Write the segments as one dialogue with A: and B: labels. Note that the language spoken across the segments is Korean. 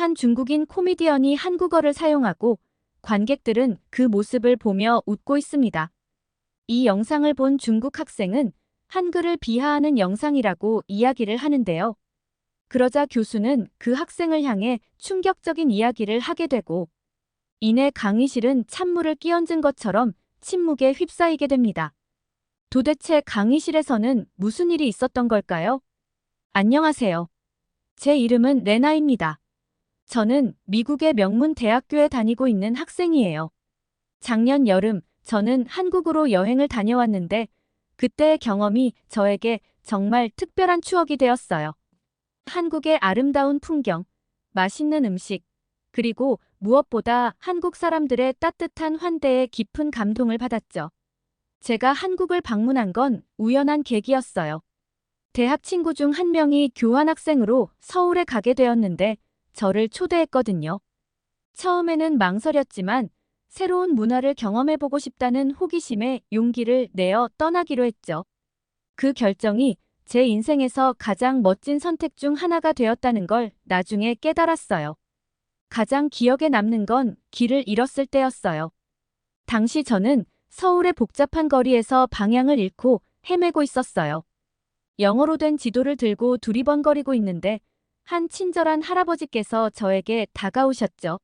A: 한 중국인 코미디언이 한국어를 사용하고 관객들은 그 모습을 보며 웃고 있습니다. 이 영상을 본 중국 학생은 한글을 비하하는 영상이라고 이야기를 하는데요. 그러자 교수는 그 학생을 향해 충격적인 이야기를 하게 되고 이내 강의실은 찬물을 끼얹은 것처럼 침묵에 휩싸이게 됩니다. 도대체 강의실에서는 무슨 일이 있었던 걸까요? 안녕하세요. 제 이름은 레나입니다. 저는 미국의 명문 대학교에 다니고 있는 학생이에요. 작년 여름 저는 한국으로 여행을 다녀왔는데 그때의 경험이 저에게 정말 특별한 추억이 되었어요. 한국의 아름다운 풍경, 맛있는 음식, 그리고 무엇보다 한국 사람들의 따뜻한 환대에 깊은 감동을 받았죠. 제가 한국을 방문한 건 우연한 계기였어요. 대학 친구 중 한 명이 교환학생으로 서울에 가게 되었는데 저를 초대했거든요. 처음에는 망설였지만 새로운 문화를 경험해보고 싶다는 호기심에 용기를 내어 떠나기로 했죠. 그 결정이 제 인생에서 가장 멋진 선택 중 하나가 되었다는 걸 나중에 깨달았어요. 가장 기억에 남는 건 길을 잃었을 때였어요. 당시 저는 서울의 복잡한 거리에서 방향을 잃고 헤매고 있었어요. 영어로 된 지도를 들고 두리번거리고 있는데 한 친절한 할아버지께서 저에게 다가오셨죠.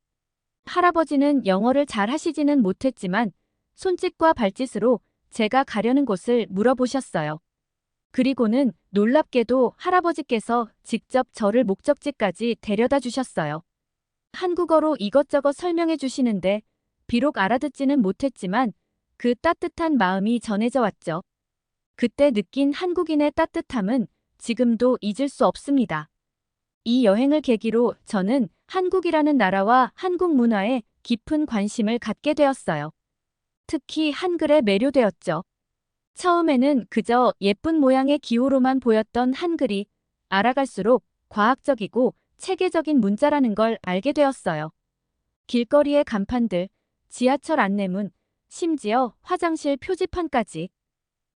A: 할아버지는 영어를 잘 하시지는 못했지만 손짓과 발짓으로 제가 가려는 곳을 물어보셨어요. 그리고는 놀랍게도 할아버지께서 직접 저를 목적지까지 데려다 주셨어요. 한국어로 이것저것 설명해 주시는데 비록 알아듣지는 못했지만 그 따뜻한 마음이 전해져 왔죠. 그때 느낀 한국인의 따뜻함은 지금도 잊을 수 없습니다. 이 여행을 계기로 저는 한국이라는 나라와 한국 문화에 깊은 관심을 갖게 되었어요. 특히 한글에 매료되었죠. 처음에는 그저 예쁜 모양의 기호로만 보였던 한글이 알아갈수록 과학적이고 체계적인 문자라는 걸 알게 되었어요. 길거리의 간판들, 지하철 안내문, 심지어 화장실 표지판까지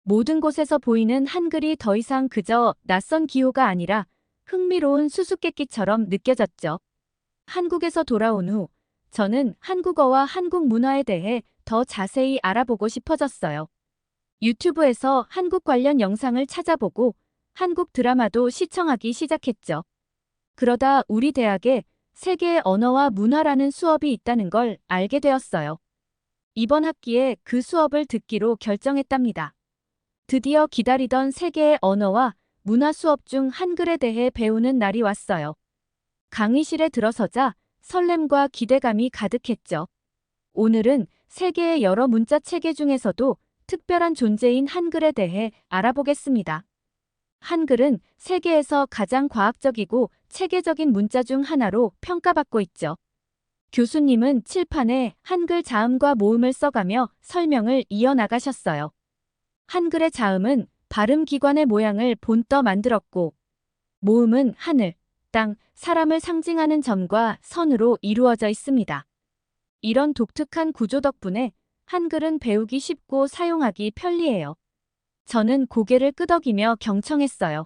A: 모든 곳에서 보이는 한글이 더 이상 그저 낯선 기호가 아니라 흥미로운 수수께끼처럼 느껴졌죠. 한국에서 돌아온 후 저는 한국어와 한국 문화에 대해 더 자세히 알아보고 싶어졌어요. 유튜브에서 한국 관련 영상을 찾아보고 한국 드라마도 시청하기 시작했죠. 그러다 우리 대학에 세계의 언어와 문화라는 수업이 있다는 걸 알게 되었어요. 이번 학기에 그 수업을 듣기로 결정했답니다. 드디어 기다리던 세계의 언어와 문화 수업 중 한글에 대해 배우는 날이 왔어요. 강의실에 들어서자 설렘과 기대감이 가득했죠. 오늘은 세계의 여러 문자 체계 중에서도 특별한 존재인 한글에 대해 알아보겠습니다. 한글은 세계에서 가장 과학적이고 체계적인 문자 중 하나로 평가받고 있죠. 교수님은 칠판에 한글 자음과 모음을 써가며 설명을 이어나가셨어요. 한글의 자음은 발음기관의 모양을 본떠 만들었고 모음은 하늘, 땅, 사람을 상징하는 점과 선으로 이루어져 있습니다. 이런 독특한 구조 덕분에 한글은 배우기 쉽고 사용하기 편리해요. 저는 고개를 끄덕이며 경청했어요.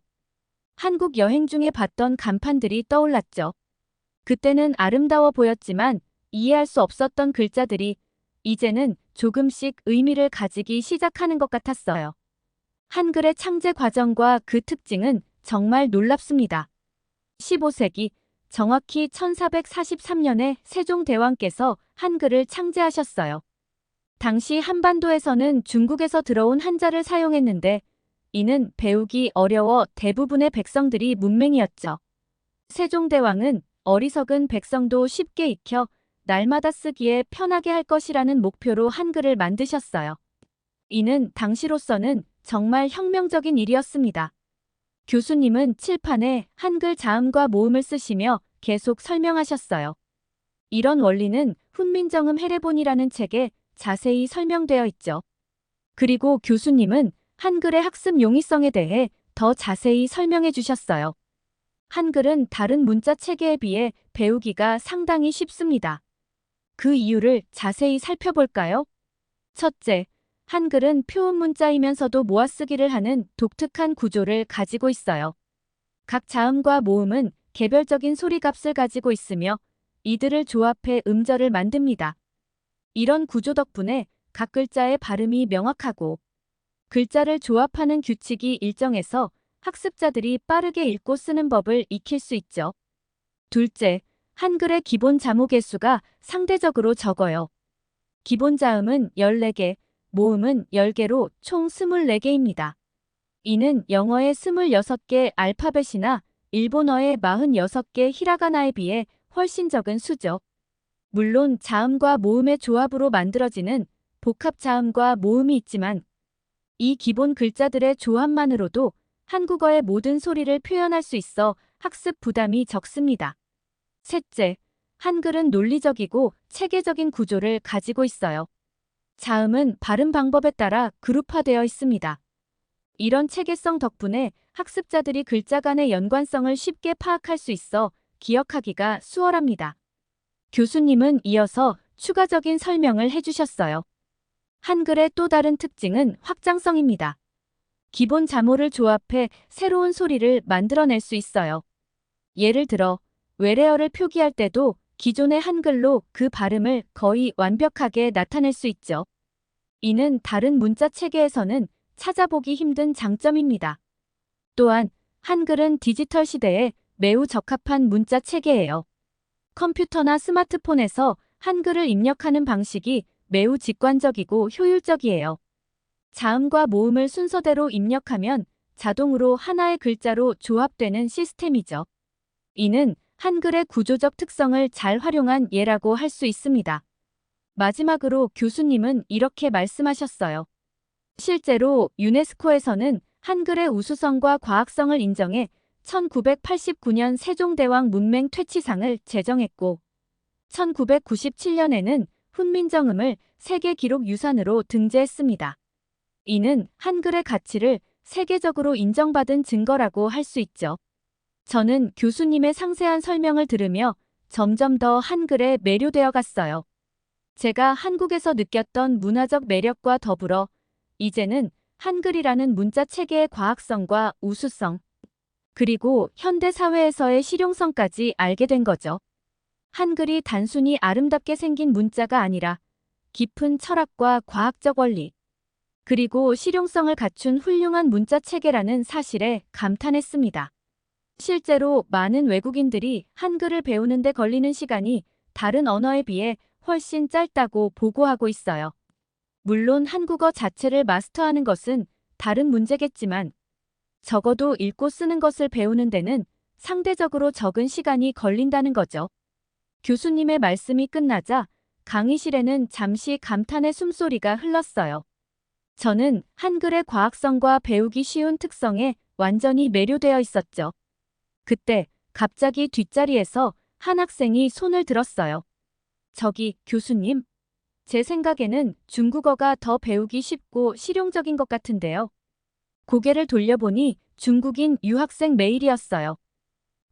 A: 한국 여행 중에 봤던 간판들이 떠올랐죠. 그때는 아름다워 보였지만 이해할 수 없었던 글자들이 이제는 조금씩 의미를 가지기 시작하는 것 같았어요. 한글의 창제 과정과 그 특징은 정말 놀랍습니다. 15세기, 정확히 1443년에 세종대왕께서 한글을 창제하셨어요. 당시 한반도에서는 중국에서 들어온 한자를 사용했는데 이는 배우기 어려워 대부분의 백성들이 문맹이었죠. 세종대왕은 어리석은 백성도 쉽게 익혀 날마다 쓰기에 편하게 할 것이라는 목표로 한글을 만드셨어요. 이는 당시로서는 정말 혁명적인 일이었습니다. 교수님은 칠판에 한글 자음과 모음을 쓰시며 계속 설명하셨어요. 이런 원리는 훈민정음 해례본이라는 책에 자세히 설명되어 있죠. 그리고 교수님은 한글의 학습 용이성에 대해 더 자세히 설명해 주셨어요. 한글은 다른 문자 체계에 비해 배우기가 상당히 쉽습니다. 그 이유를 자세히 살펴볼까요? 첫째, 한글은 표음 문자이면서도 모아쓰기를 하는 독특한 구조를 가지고 있어요. 각 자음과 모음은 개별적인 소리값을 가지고 있으며 이들을 조합해 음절을 만듭니다. 이런 구조 덕분에 각 글자의 발음이 명확하고 글자를 조합하는 규칙이 일정해서 학습자들이 빠르게 읽고 쓰는 법을 익힐 수 있죠. 둘째, 한글의 기본 자모 개수가 상대적으로 적어요. 기본 자음은 14개, 모음은 10개로 총 24개입니다. 이는 영어의 26개 알파벳이나 일본어의 46개 히라가나에 비해 훨씬 적은 수죠. 물론 자음과 모음의 조합으로 만들어지는 복합 자음과 모음이 있지만 이 기본 글자들의 조합만으로도 한국어의 모든 소리를 표현할 수 있어 학습 부담이 적습니다. 셋째, 한글은 논리적이고 체계적인 구조를 가지고 있어요. 자음은 발음 방법에 따라 그룹화되어 있습니다. 이런 체계성 덕분에 학습자들이 글자 간의 연관성을 쉽게 파악할 수 있어 기억하기가 수월합니다. 교수님은 이어서 추가적인 설명을 해주셨어요. 한글의 또 다른 특징은 확장성입니다. 기본 자모를 조합해 새로운 소리를 만들어낼 수 있어요. 예를 들어 외래어를 표기할 때도 기존의 한글로 그 발음을 거의 완벽하게 나타낼 수 있죠. 이는 다른 문자 체계에서는 찾아보기 힘든 장점입니다. 또한 한글은 디지털 시대에 매우 적합한 문자 체계예요. 컴퓨터나 스마트폰에서 한글을 입력하는 방식이 매우 직관적이고 효율적이에요. 자음과 모음을 순서대로 입력하면 자동으로 하나의 글자로 조합되는 시스템이죠. 이는 한글의 구조적 특성을 잘 활용한 예라고 할 수 있습니다. 마지막으로 교수님은 이렇게 말씀하셨어요. 실제로 유네스코에서는 한글의 우수성과 과학성을 인정해 1989년 세종대왕 문맹 퇴치상을 제정했고 1997년에는 훈민정음을 세계 기록 유산으로 등재했습니다. 이는 한글의 가치를 세계적으로 인정받은 증거라고 할 수 있죠. 저는 교수님의 상세한 설명을 들으며 점점 더 한글에 매료되어 갔어요. 제가 한국에서 느꼈던 문화적 매력과 더불어 이제는 한글이라는 문자 체계의 과학성과 우수성, 그리고 현대 사회에서의 실용성까지 알게 된 거죠. 한글이 단순히 아름답게 생긴 문자가 아니라 깊은 철학과 과학적 원리, 그리고 실용성을 갖춘 훌륭한 문자 체계라는 사실에 감탄했습니다. 실제로 많은 외국인들이 한글을 배우는 데 걸리는 시간이 다른 언어에 비해 훨씬 짧다고 보고하고 있어요. 물론 한국어 자체를 마스터하는 것은 다른 문제겠지만 적어도 읽고 쓰는 것을 배우는 데는 상대적으로 적은 시간이 걸린다는 거죠. 교수님의 말씀이 끝나자 강의실에는 잠시 감탄의 숨소리가 흘렀어요. 저는 한글의 과학성과 배우기 쉬운 특성에 완전히 매료되어 있었죠. 그때 갑자기 뒷자리에서 한 학생이 손을 들었어요. 저기, 교수님. 제 생각에는 중국어가 더 배우기 쉽고 실용적인 것 같은데요. 고개를 돌려보니 중국인 유학생 메일이었어요.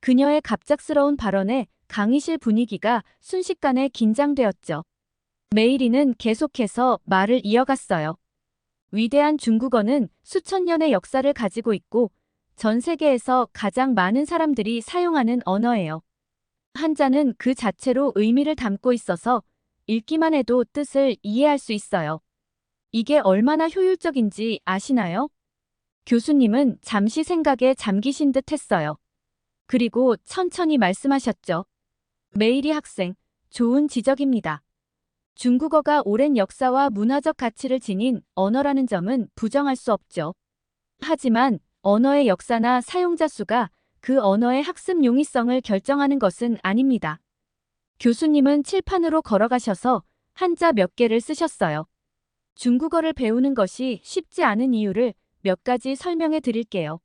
A: 그녀의 갑작스러운 발언에 강의실 분위기가 순식간에 긴장되었죠. 메이리는 계속해서 말을 이어갔어요. 위대한 중국어는 수천 년의 역사를 가지고 있고 전 세계에서 가장 많은 사람들이 사용하는 언어예요. 한자는 그 자체로 의미를 담고 있어서 읽기만 해도 뜻을 이해할 수 있어요. 이게 얼마나 효율적인지 아시나요? 교수님은 잠시 생각에 잠기신 듯 했어요. 그리고 천천히 말씀하셨죠. 메이리 학생, 좋은 지적입니다. 중국어가 오랜 역사와 문화적 가치를 지닌 언어라는 점은 부정할 수 없죠. 하지만 언어의 역사나 사용자 수가 그 언어의 학습 용이성을 결정하는 것은 아닙니다. 교수님은 칠판으로 걸어가셔서 한자 몇 개를 쓰셨어요. 중국어를 배우는 것이 쉽지 않은 이유를 몇 가지 설명해 드릴게요.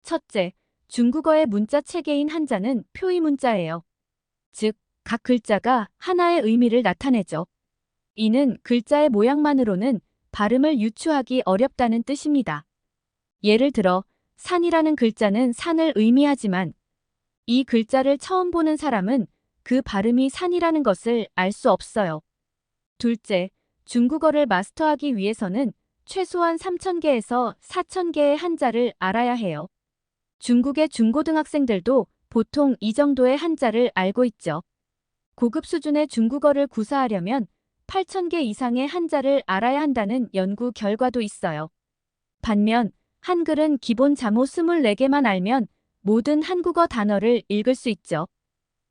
A: 첫째, 중국어의 문자 체계인 한자는 표의 문자예요. 즉, 각 글자가 하나의 의미를 나타내죠. 이는 글자의 모양만으로는 발음을 유추하기 어렵다는 뜻입니다. 예를 들어 산이라는 글자는 산을 의미하지만 이 글자를 처음 보는 사람은 그 발음이 산이라는 것을 알 수 없어요. 둘째, 중국어를 마스터하기 위해서는 최소한 3,000개에서 4,000개의 한자를 알아야 해요. 중국의 중고등학생들도 보통 이 정도의 한자를 알고 있죠. 고급 수준의 중국어를 구사하려면 8,000개 이상의 한자를 알아야 한다는 연구 결과도 있어요. 반면 한글은 기본 자모 24개만 알면 모든 한국어 단어를 읽을 수 있죠.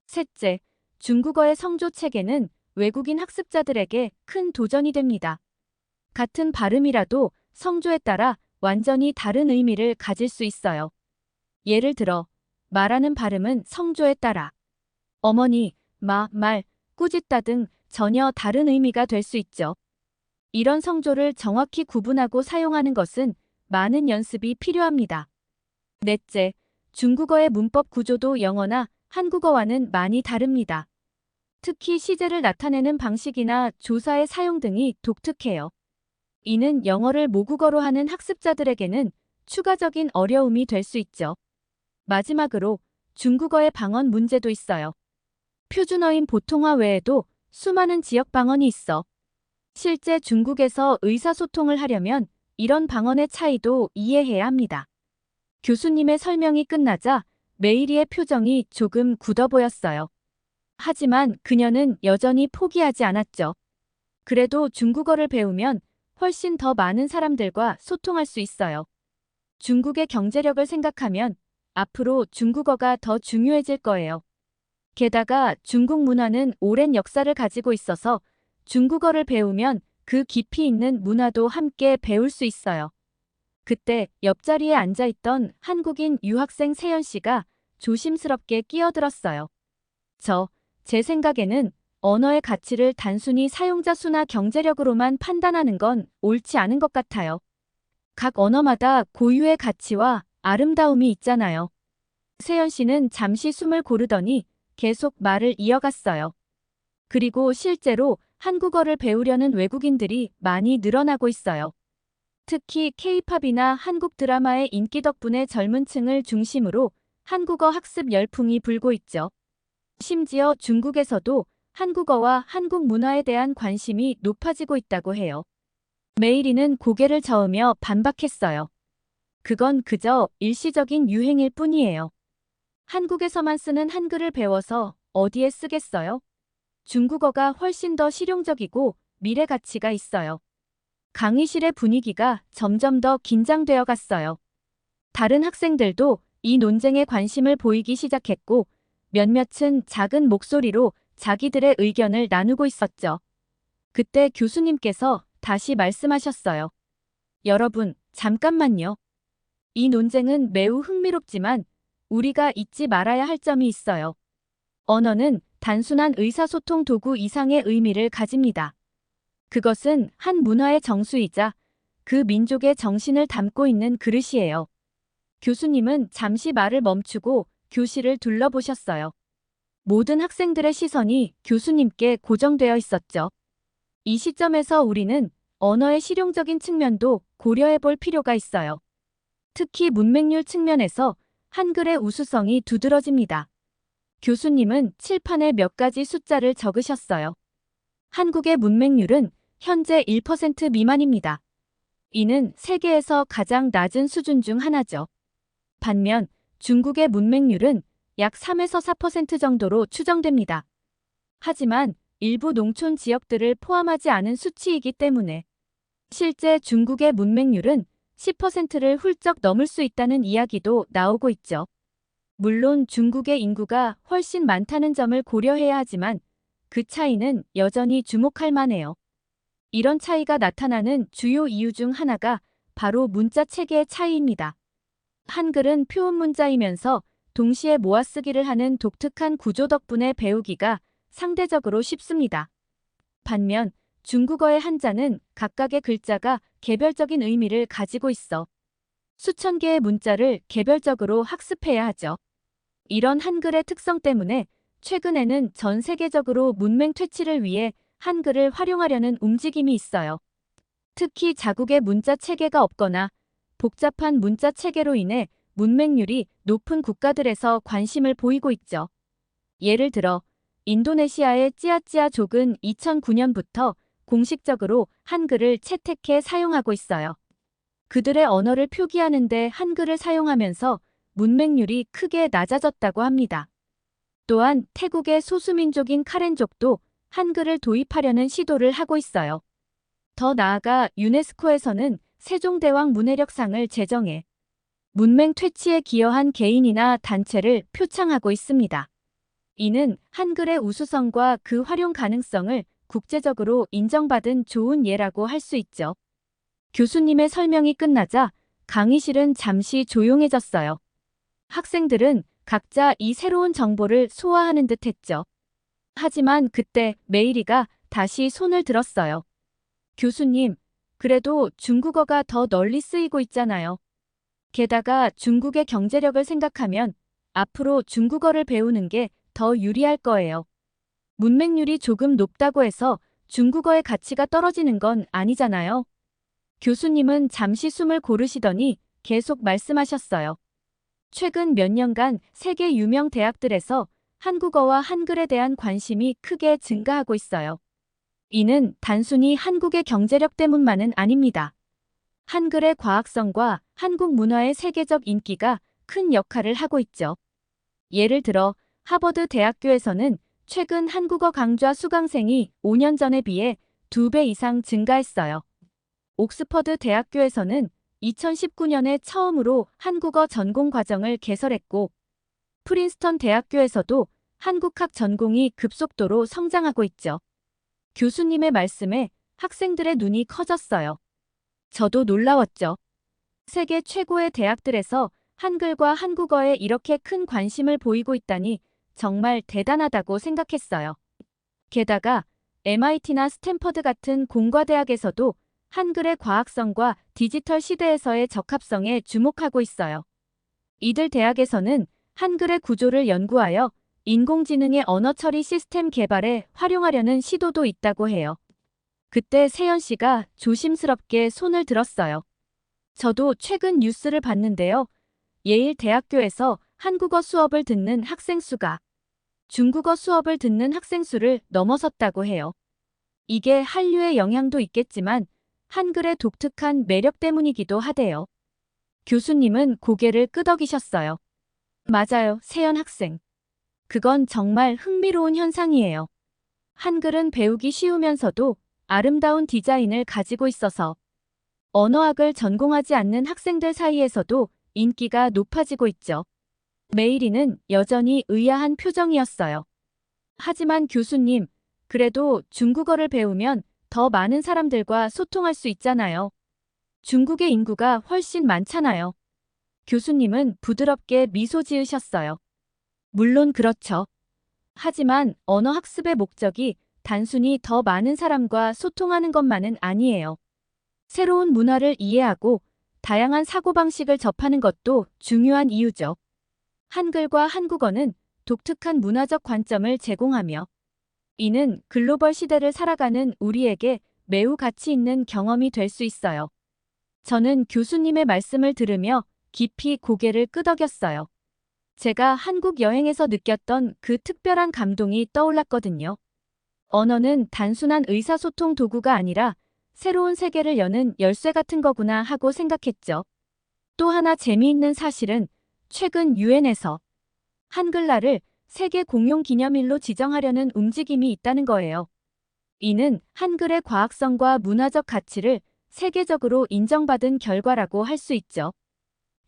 A: 셋째, 중국어의 성조 체계는 외국인 학습자들에게 큰 도전이 됩니다. 같은 발음이라도 성조에 따라 완전히 다른 의미를 가질 수 있어요. 예를 들어, 말하는 발음은 성조에 따라 어머니, 말, 꾸짖다 등 전혀 다른 의미가 될 수 있죠. 이런 성조를 정확히 구분하고 사용하는 것은 많은 연습이 필요합니다. 넷째, 중국어의 문법 구조도 영어나 한국어와는 많이 다릅니다. 특히 시제를 나타내는 방식이나 조사의 사용 등이 독특해요. 이는 영어를 모국어로 하는 학습자들에게는 추가적인 어려움이 될 수 있죠. 마지막으로 중국어의 방언 문제도 있어요. 표준어인 보통화 외에도 수많은 지역 방언이 있어 실제 중국에서 의사소통을 하려면 이런 방언의 차이도 이해해야 합니다. 교수님의 설명이 끝나자 메이리의 표정이 조금 굳어 보였어요. 하지만 그녀는 여전히 포기하지 않았죠. 그래도 중국어를 배우면 훨씬 더 많은 사람들과 소통할 수 있어요. 중국의 경제력을 생각하면 앞으로 중국어가 더 중요해질 거예요. 게다가 중국 문화는 오랜 역사를 가지고 있어서 중국어를 배우면 그 깊이 있는 문화도 함께 배울 수 있어요. 그때 옆자리에 앉아있던 한국인 유학생 세연 씨가 조심스럽게 끼어들었어요. 제 생각에는 언어의 가치를 단순히 사용자 수나 경제력으로만 판단하는 건 옳지 않은 것 같아요. 각 언어마다 고유의 가치와 아름다움이 있잖아요. 세연 씨는 잠시 숨을 고르더니 계속 말을 이어갔어요. 그리고 실제로 한국어를 배우려는 외국인들이 많이 늘어나고 있어요. 특히 K-팝이나 한국 드라마의 인기 덕분에 젊은 층을 중심으로 한국어 학습 열풍이 불고 있죠. 심지어 중국에서도 한국어와 한국 문화에 대한 관심이 높아지고 있다고 해요. 메이리는 고개를 저으며 반박했어요. 그건 그저 일시적인 유행일 뿐이에요. 한국에서만 쓰는 한글을 배워서 어디에 쓰겠어요? 중국어가 훨씬 더 실용적이고 미래 가치가 있어요. 강의실의 분위기가 점점 더 긴장되어 갔어요. 다른 학생들도 이 논쟁에 관심을 보이기 시작했고 몇몇은 작은 목소리로 자기들의 의견을 나누고 있었죠. 그때 교수님께서 다시 말씀하셨어요. 여러분, 잠깐만요. 이 논쟁은 매우 흥미롭지만 우리가 잊지 말아야 할 점이 있어요. 언어는 단순한 의사소통 도구 이상의 의미를 가집니다. 그것은 한 문화의 정수이자 그 민족의 정신을 담고 있는 그릇이에요. 교수님은 잠시 말을 멈추고 교실을 둘러보셨어요. 모든 학생들의 시선이 교수님께 고정되어 있었죠. 이 시점에서 우리는 언어의 실용적인 측면도 고려해 볼 필요가 있어요. 특히 문맹률 측면에서 한글의 우수성이 두드러집니다. 교수님은 칠판에 몇 가지 숫자를 적으셨어요. 한국의 문맹률은 현재 1% 미만입니다. 이는 세계에서 가장 낮은 수준 중 하나죠. 반면 중국의 문맹률은 약 3에서 4% 정도로 추정됩니다. 하지만 일부 농촌 지역들을 포함하지 않은 수치이기 때문에 실제 중국의 문맹률은 10%를 훌쩍 넘을 수 있다는 이야기도 나오고 있죠. 물론 중국의 인구가 훨씬 많다는 점을 고려해야 하지만 그 차이는 여전히 주목할 만해요. 이런 차이가 나타나는 주요 이유 중 하나가 바로 문자 체계의 차이입니다. 한글은 표음 문자이면서 동시에 모아쓰기를 하는 독특한 구조 덕분에 배우기가 상대적으로 쉽습니다. 반면 중국어의 한자는 각각의 글자가 개별적인 의미를 가지고 있어 수천 개의 문자를 개별적으로 학습해야 하죠. 이런 한글의 특성 때문에 최근에는 전 세계적으로 문맹 퇴치를 위해 한글을 활용하려는 움직임이 있어요. 특히 자국의 문자 체계가 없거나 복잡한 문자 체계로 인해 문맹률이 높은 국가들에서 관심을 보이고 있죠. 예를 들어 인도네시아의 찌아찌아족은 2009년부터 공식적으로 한글을 채택해 사용하고 있어요. 그들의 언어를 표기하는 데 한글을 사용하면서 문맹률이 크게 낮아졌다고 합니다. 또한 태국의 소수민족인 카렌족도 한글을 도입하려는 시도를 하고 있어요. 더 나아가 유네스코에서는 세종대왕 문해력상을 제정해 문맹 퇴치에 기여한 개인이나 단체를 표창하고 있습니다. 이는 한글의 우수성과 그 활용 가능성을 국제적으로 인정받은 좋은 예라고 할 수 있죠. 교수님의 설명이 끝나자 강의실은 잠시 조용해졌어요. 학생들은 각자 이 새로운 정보를 소화하는 듯 했죠. 하지만 그때 메이리가 다시 손을 들었어요. 교수님, 그래도 중국어가 더 널리 쓰이고 있잖아요. 게다가 중국의 경제력을 생각하면 앞으로 중국어를 배우는 게 더 유리할 거예요. 문맹률이 조금 높다고 해서 중국어의 가치가 떨어지는 건 아니잖아요. 교수님은 잠시 숨을 고르시더니 계속 말씀하셨어요. 최근 몇 년간 세계 유명 대학들에서 한국어와 한글에 대한 관심이 크게 증가하고 있어요. 이는 단순히 한국의 경제력 때문만은 아닙니다. 한글의 과학성과 한국 문화의 세계적 인기가 큰 역할을 하고 있죠. 예를 들어 하버드 대학교에서는 최근 한국어 강좌 수강생이 5년 전에 비해 2배 이상 증가했어요. 옥스퍼드 대학교에서는 2019년에 처음으로 한국어 전공 과정을 개설했고, 프린스턴 대학교에서도 한국학 전공이 급속도로 성장하고 있죠. 교수님의 말씀에 학생들의 눈이 커졌어요. 저도 놀라웠죠. 세계 최고의 대학들에서 한글과 한국어에 이렇게 큰 관심을 보이고 있다니 정말 대단하다고 생각했어요. 게다가 MIT나 스탠퍼드 같은 공과대학에서도 한글의 과학성과 디지털 시대에서의 적합성에 주목하고 있어요. 이들 대학에서는 한글의 구조를 연구하여 인공지능의 언어 처리 시스템 개발에 활용하려는 시도도 있다고 해요. 그때 세연 씨가 조심스럽게 손을 들었어요. 저도 최근 뉴스를 봤는데요. 예일 대학교에서 한국어 수업을 듣는 학생 수가 중국어 수업을 듣는 학생 수를 넘어섰다고 해요. 이게 한류의 영향도 있겠지만 한글의 독특한 매력 때문이기도 하대요. 교수님은 고개를 끄덕이셨어요. 맞아요, 세연 학생. 그건 정말 흥미로운 현상이에요. 한글은 배우기 쉬우면서도 아름다운 디자인을 가지고 있어서 언어학을 전공하지 않는 학생들 사이에서도 인기가 높아지고 있죠. 메이리는 여전히 의아한 표정이었어요. 하지만 교수님, 그래도 중국어를 배우면 더 많은 사람들과 소통할 수 있잖아요. 중국의 인구가 훨씬 많잖아요. 교수님은 부드럽게 미소 지으셨어요. 물론 그렇죠. 하지만 언어 학습의 목적이 단순히 더 많은 사람과 소통하는 것만은 아니에요. 새로운 문화를 이해하고 다양한 사고방식을 접하는 것도 중요한 이유죠. 한글과 한국어는 독특한 문화적 관점을 제공하며 이는 글로벌 시대를 살아가는 우리에게 매우 가치 있는 경험이 될 수 있어요. 저는 교수님의 말씀을 들으며 깊이 고개를 끄덕였어요. 제가 한국 여행에서 느꼈던 그 특별한 감동이 떠올랐거든요. 언어는 단순한 의사소통 도구가 아니라 새로운 세계를 여는 열쇠 같은 거구나 하고 생각했죠. 또 하나 재미있는 사실은 최근 유엔에서 한글날을 세계 공용 기념일로 지정하려는 움직임이 있다는 거예요. 이는 한글의 과학성과 문화적 가치를 세계적으로 인정받은 결과라고 할 수 있죠.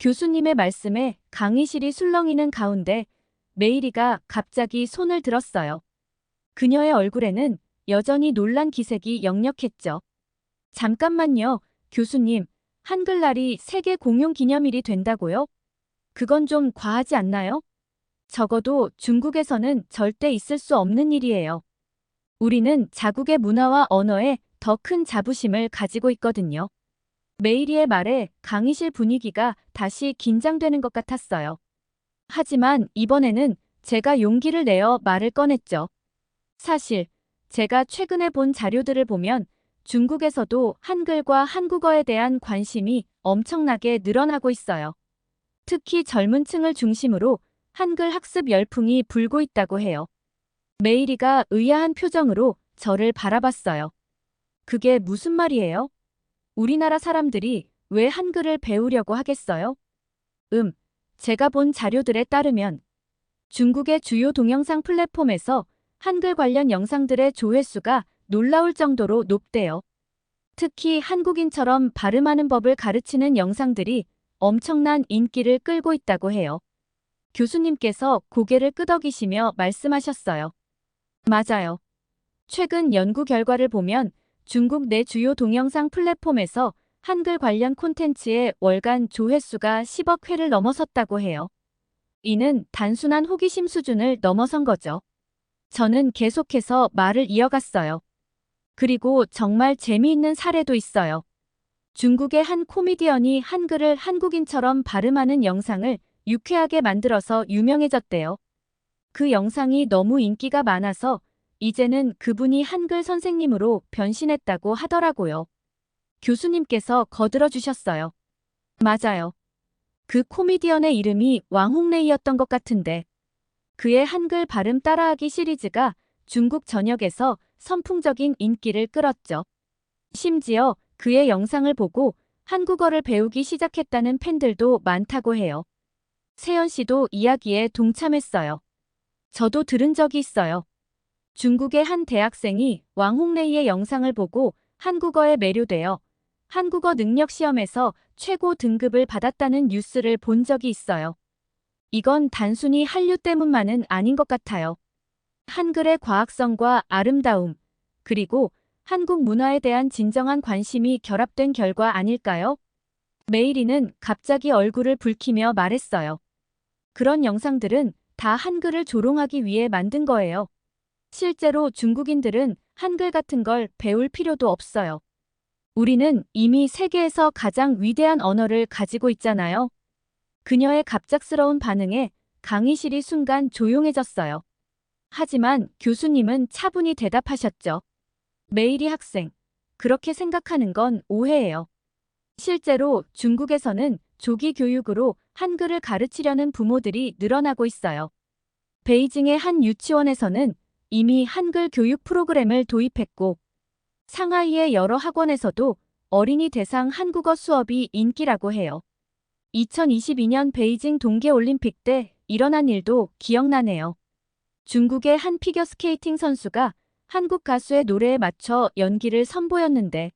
A: 교수님의 말씀에 강의실이 술렁이는 가운데 메이리가 갑자기 손을 들었어요. 그녀의 얼굴에는 여전히 놀란 기색이 역력했죠. 잠깐만요, 교수님. 한글날이 세계 공용 기념일이 된다고요? 그건 좀 과하지 않나요? 적어도 중국에서는 절대 있을 수 없는 일이에요. 우리는 자국의 문화와 언어에 더 큰 자부심을 가지고 있거든요. 메이리의 말에 강의실 분위기가 다시 긴장되는 것 같았어요. 하지만 이번에는 제가 용기를 내어 말을 꺼냈죠. 사실 제가 최근에 본 자료들을 보면 중국에서도 한글과 한국어에 대한 관심이 엄청나게 늘어나고 있어요. 특히 젊은 층을 중심으로 한글 학습 열풍이 불고 있다고 해요. 메이리가 의아한 표정으로 저를 바라봤어요. 그게 무슨 말이에요? 우리나라 사람들이 왜 한글을 배우려고 하겠어요? 제가 본 자료들에 따르면 중국의 주요 동영상 플랫폼에서 한글 관련 영상들의 조회수가 놀라울 정도로 높대요. 특히 한국인처럼 발음하는 법을 가르치는 영상들이 엄청난 인기를 끌고 있다고 해요. 교수님께서 고개를 끄덕이시며 말씀하셨어요. 맞아요. 최근 연구 결과를 보면 중국 내 주요 동영상 플랫폼에서 한글 관련 콘텐츠의 월간 조회수가 10억 회를 넘어섰다고 해요. 이는 단순한 호기심 수준을 넘어선 거죠. 저는 계속해서 말을 이어갔어요. 그리고 정말 재미있는 사례도 있어요. 중국의 한 코미디언이 한글을 한국인처럼 발음하는 영상을 유쾌하게 만들어서 유명해졌대요. 그 영상이 너무 인기가 많아서 이제는 그분이 한글 선생님으로 변신했다고 하더라고요. 교수님께서 거들어 주셨어요. 맞아요. 그 코미디언의 이름이 왕홍레이였던 것 같은데 그의 한글 발음 따라하기 시리즈가 중국 전역에서 선풍적인 인기를 끌었죠. 심지어 그의 영상을 보고 한국어를 배우기 시작했다는 팬들도 많다고 해요. 세연 씨도 이야기에 동참했어요. 저도 들은 적이 있어요. 중국의 한 대학생이 왕홍레이의 영상을 보고 한국어에 매료되어 한국어 능력 시험에서 최고 등급을 받았다는 뉴스를 본 적이 있어요. 이건 단순히 한류 때문만은 아닌 것 같아요. 한글의 과학성과 아름다움, 그리고 한국 문화에 대한 진정한 관심이 결합된 결과 아닐까요? 메이리는 갑자기 얼굴을 붉히며 말했어요. 그런 영상들은 다 한글을 조롱하기 위해 만든 거예요. 실제로 중국인들은 한글 같은 걸 배울 필요도 없어요. 우리는 이미 세계에서 가장 위대한 언어를 가지고 있잖아요. 그녀의 갑작스러운 반응에 강의실이 순간 조용해졌어요. 하지만 교수님은 차분히 대답하셨죠. 메이리 학생, 그렇게 생각하는 건 오해예요. 실제로 중국에서는 조기 교육으로 한글을 가르치려는 부모들이 늘어나고 있어요. 베이징의 한 유치원에서는 이미 한글 교육 프로그램을 도입했고, 상하이의 여러 학원에서도 어린이 대상 한국어 수업이 인기라고 해요. 2022년 베이징 동계올림픽 때 일어난 일도 기억나네요. 중국의 한 피겨스케이팅 선수가 한국 가수의 노래에 맞춰 연기를 선보였는데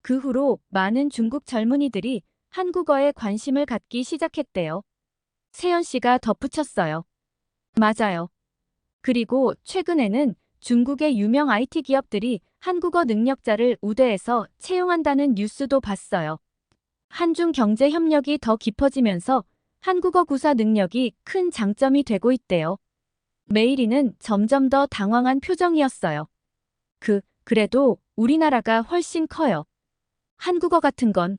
A: 그 후로 많은 중국 젊은이들이 한국어에 관심을 갖기 시작했대요. 세연 씨가 덧붙였어요. 맞아요. 그리고 최근에는 중국의 유명 IT 기업들이 한국어 능력자를 우대해서 채용한다는 뉴스도 봤어요. 한중 경제 협력이 더 깊어지면서 한국어 구사 능력이 큰 장점이 되고 있대요. 메이리는 점점 더 당황한 표정이었어요. 그래도 우리나라가 훨씬 커요. 한국어 같은 건.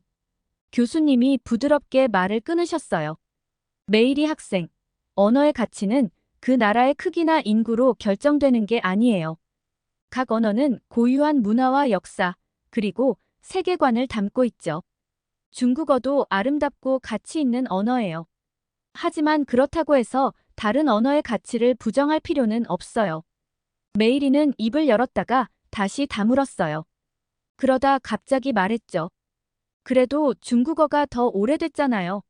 A: 교수님이 부드럽게 말을 끊으셨어요. 메이리 학생, 언어의 가치는 그 나라의 크기나 인구로 결정되는 게 아니에요. 각 언어는 고유한 문화와 역사, 그리고 세계관을 담고 있죠. 중국어도 아름답고 가치 있는 언어예요. 하지만 그렇다고 해서 다른 언어의 가치를 부정할 필요는 없어요. 메이리는 입을 열었다가 다시 다물었어요. 그러다 갑자기 말했죠. 그래도 중국어가 더 오래됐잖아요.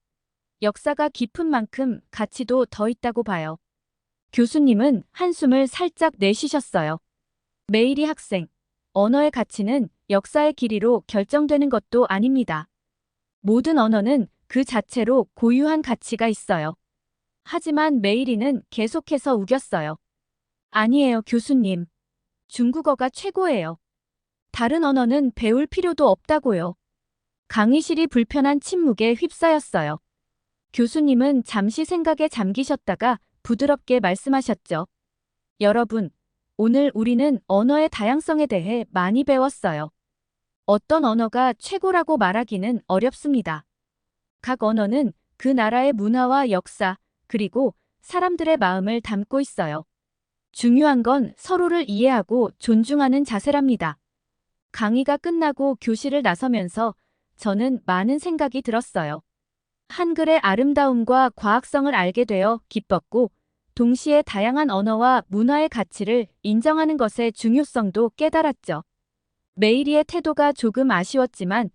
A: 역사가 깊은 만큼 가치도 더 있다고 봐요. 교수님은 한숨을 살짝 내쉬셨어요. 메이리 학생, 언어의 가치는 역사의 길이로 결정되는 것도 아닙니다. 모든 언어는 그 자체로 고유한 가치가 있어요. 하지만 메이리는 계속해서 우겼어요. 아니에요, 교수님. 중국어가 최고예요. 다른 언어는 배울 필요도 없다고요. 강의실이 불편한 침묵에 휩싸였어요. 교수님은 잠시 생각에 잠기셨다가 부드럽게 말씀하셨죠. 여러분, 오늘 우리는 언어의 다양성에 대해 많이 배웠어요. 어떤 언어가 최고라고 말하기는 어렵습니다. 각 언어는 그 나라의 문화와 역사, 그리고 사람들의 마음을 담고 있어요. 중요한 건 서로를 이해하고 존중하는 자세랍니다. 강의가 끝나고 교실을 나서면서 저는 많은 생각이 들었어요. 한글의 아름다움과 과학성을 알게 되어 기뻤고, 동시에 다양한 언어와 문화의 가치를 인정하는 것의 중요성도 깨달았죠. 메이리의 태도가 조금 아쉬웠지만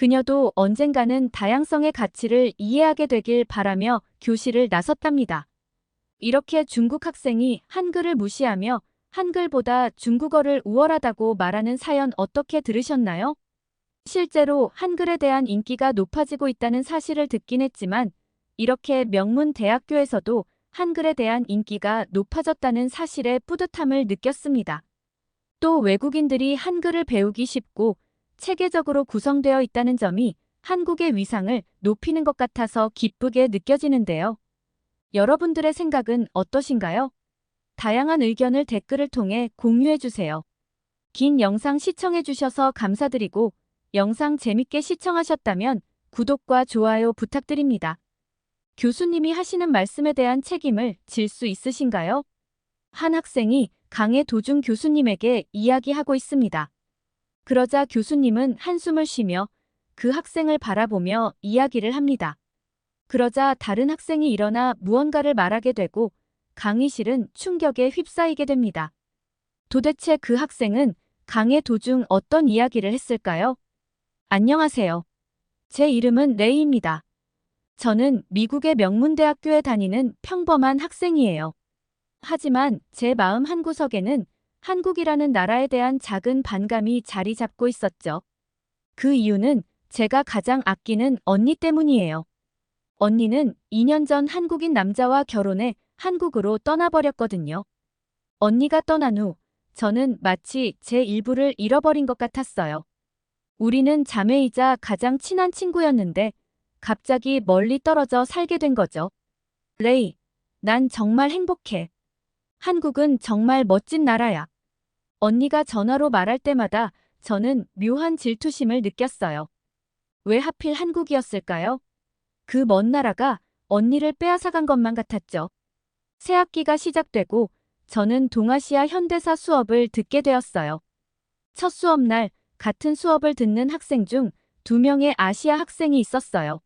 A: 그녀도 언젠가는 다양성의 가치를 이해하게 되길 바라며 교실을 나섰답니다. 이렇게 중국 학생이 한글을 무시하며 한글보다 중국어를 우월하다고 말하는 사연 어떻게 들으셨나요? 실제로 한글에 대한 인기가 높아지고 있다는 사실을 듣긴 했지만 이렇게 명문 대학교에서도 한글에 대한 인기가 높아졌다는 사실에 뿌듯함을 느꼈습니다. 또 외국인들이 한글을 배우기 쉽고 체계적으로 구성되어 있다는 점이 한국의 위상을 높이는 것 같아서 기쁘게 느껴지는데요. 여러분들의 생각은 어떠신가요? 다양한 의견을 댓글을 통해 공유해주세요. 긴 영상 시청해주셔서 감사드리고 영상 재밌게 시청하셨다면 구독과 좋아요 부탁드립니다. 교수님이 하시는 말씀에 대한 책임을 질 수 있으신가요? 한 학생이 강의 도중 교수님에게 이야기하고 있습니다. 그러자 교수님은 한숨을 쉬며 그 학생을 바라보며 이야기를 합니다. 그러자 다른 학생이 일어나 무언가를 말하게 되고 강의실은 충격에 휩싸이게 됩니다. 도대체 그 학생은 강의 도중 어떤 이야기를 했을까요? 안녕하세요. 제 이름은 레이입니다. 저는 미국의 명문대학교에 다니는 평범한 학생이에요. 하지만 제 마음 한구석에는 한국이라는 나라에 대한 작은 반감이 자리 잡고 있었죠. 그 이유는 제가 가장 아끼는 언니 때문이에요. 언니는 2년 전 한국인 남자와 결혼해 한국으로 떠나버렸거든요. 언니가 떠난 후 저는 마치 제 일부를 잃어버린 것 같았어요. 우리는 자매이자 가장 친한 친구였는데 갑자기 멀리 떨어져 살게 된 거죠. 레이, 난 정말 행복해. 한국은 정말 멋진 나라야. 언니가 전화로 말할 때마다 저는 묘한 질투심을 느꼈어요. 왜 하필 한국이었을까요? 그 먼 나라가 언니를 빼앗아간 것만 같았죠. 새 학기가 시작되고 저는 동아시아 현대사 수업을 듣게 되었어요. 첫 수업날 같은 수업을 듣는 학생 중 2명의 아시아 학생이 있었어요.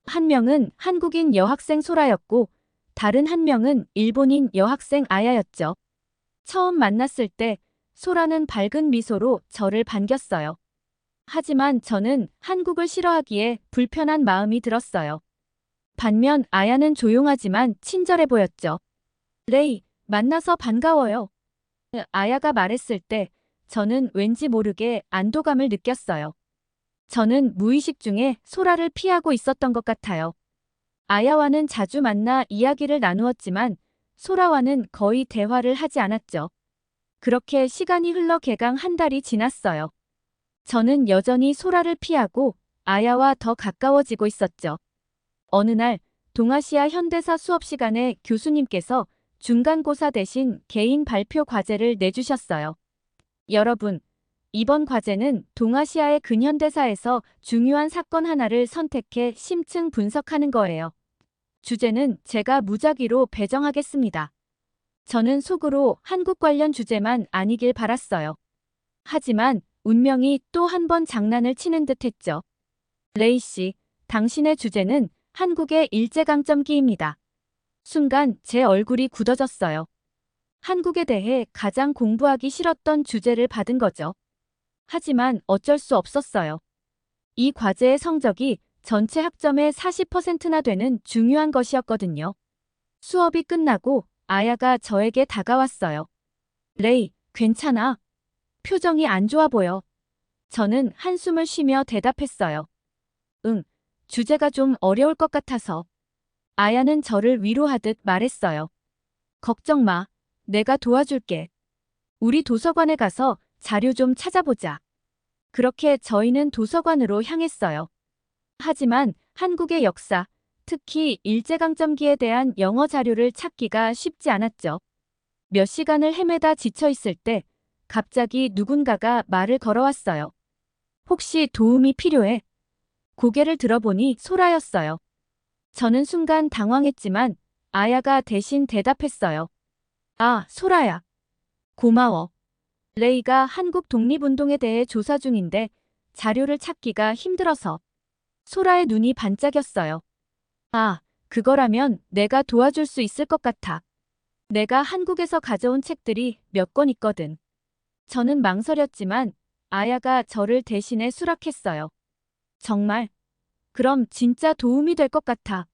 A: 한 명은 한국인 여학생 소라였고 다른 한 명은 일본인 여학생 아야였죠. 처음 만났을 때 소라는 밝은 미소로 저를 반겼어요. 하지만 저는 한국을 싫어하기에 불편한 마음이 들었어요. 반면 아야는 조용하지만 친절해 보였죠. 레이, 만나서 반가워요. 아야가 말했을 때 저는 왠지 모르게 안도감을 느꼈어요. 저는 무의식 중에 소라를 피하고 있었던 것 같아요. 아야와는 자주 만나 이야기를 나누었지만 소라와는 거의 대화를 하지 않았죠. 그렇게 시간이 흘러 개강 한 달이 지났어요. 저는 여전히 소라를 피하고 아야와 더 가까워지고 있었죠. 어느 날 동아시아 현대사 수업 시간에 교수님께서 중간고사 대신 개인 발표 과제를 내주셨어요. 여러분, 이번 과제는 동아시아의 근현대사에서 중요한 사건 하나를 선택해 심층 분석하는 거예요. 주제는 제가 무작위로 배정하겠습니다. 저는 속으로 한국 관련 주제만 아니길 바랐어요. 하지만 운명이 또 한 번 장난을 치는 듯 했죠. 레이 씨, 당신의 주제는 한국의 일제강점기입니다. 순간 제 얼굴이 굳어졌어요. 한국에 대해 가장 공부하기 싫었던 주제를 받은 거죠. 하지만 어쩔 수 없었어요. 이 과제의 성적이 전체 학점의 40%나 되는 중요한 것이었거든요. 수업이 끝나고 아야가 저에게 다가왔어요. 레이, 괜찮아. 표정이 안 좋아 보여. 저는 한숨을 쉬며 대답했어요. 응, 주제가 좀 어려울 것 같아서. 아야는 저를 위로하듯 말했어요. 걱정 마. 내가 도와줄게. 우리 도서관에 가서 자료 좀 찾아보자. 그렇게 저희는 도서관으로 향했어요. 하지만 한국의 역사, 특히 일제강점기에 대한 영어 자료를 찾기가 쉽지 않았죠. 몇 시간을 헤매다 지쳐 있을 때 갑자기 누군가가 말을 걸어왔어요. 혹시 도움이 필요해? 고개를 들어보니 소라였어요. 저는 순간 당황했지만 아야가 대신 대답했어요. 아, 소라야. 고마워. 레이가 한국 독립운동에 대해 조사 중인데 자료를 찾기가 힘들어서. 소라의 눈이 반짝였어요. 아, 그거라면 내가 도와줄 수 있을 것 같아. 내가 한국에서 가져온 책들이 몇 권 있거든. 저는 망설였지만 아야가 저를 대신해 수락했어요. 정말? 그럼 진짜 도움이 될 것 같아.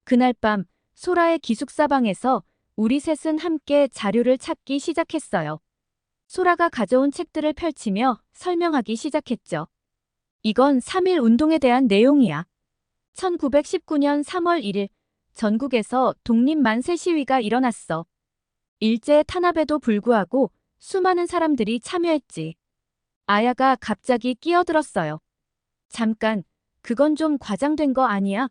A: 그날 밤 소라의 기숙사방에서 우리 셋은 함께 자료를 찾기 시작했어요. 소라가 가져온 책들을 펼치며 설명하기 시작했죠. 이건 3.1 운동에 대한 내용이야. 1919년 3월 1일 전국에서 독립 만세 시위가 일어났어. 일제의 탄압에도 불구하고 수많은 사람들이 참여했지. 아야가 갑자기 끼어들었어요. 잠깐, 그건 좀 과장된 거 아니야?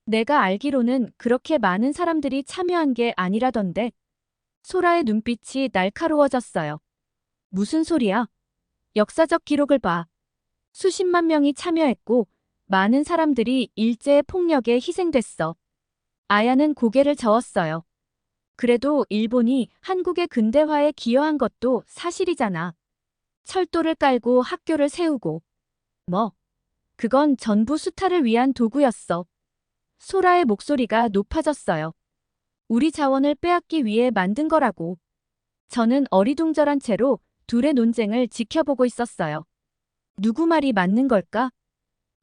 A: 내가 알기로는 그렇게 많은 사람들이 참여한 게 아니라던데. 소라의 눈빛이 날카로워졌어요. 무슨 소리야? 역사적 기록을 봐. 수십만 명이 참여했고 많은 사람들이 일제의 폭력에 희생됐어. 아야는 고개를 저었어요. 그래도 일본이 한국의 근대화에 기여한 것도 사실이잖아. 철도를 깔고 학교를 세우고. 뭐, 그건 전부 수탈을 위한 도구였어. 소라의 목소리가 높아졌어요. 우리 자원을 빼앗기 위해 만든 거라고. 저는 어리둥절한 채로 둘의 논쟁을 지켜보고 있었어요. 누구 말이 맞는 걸까?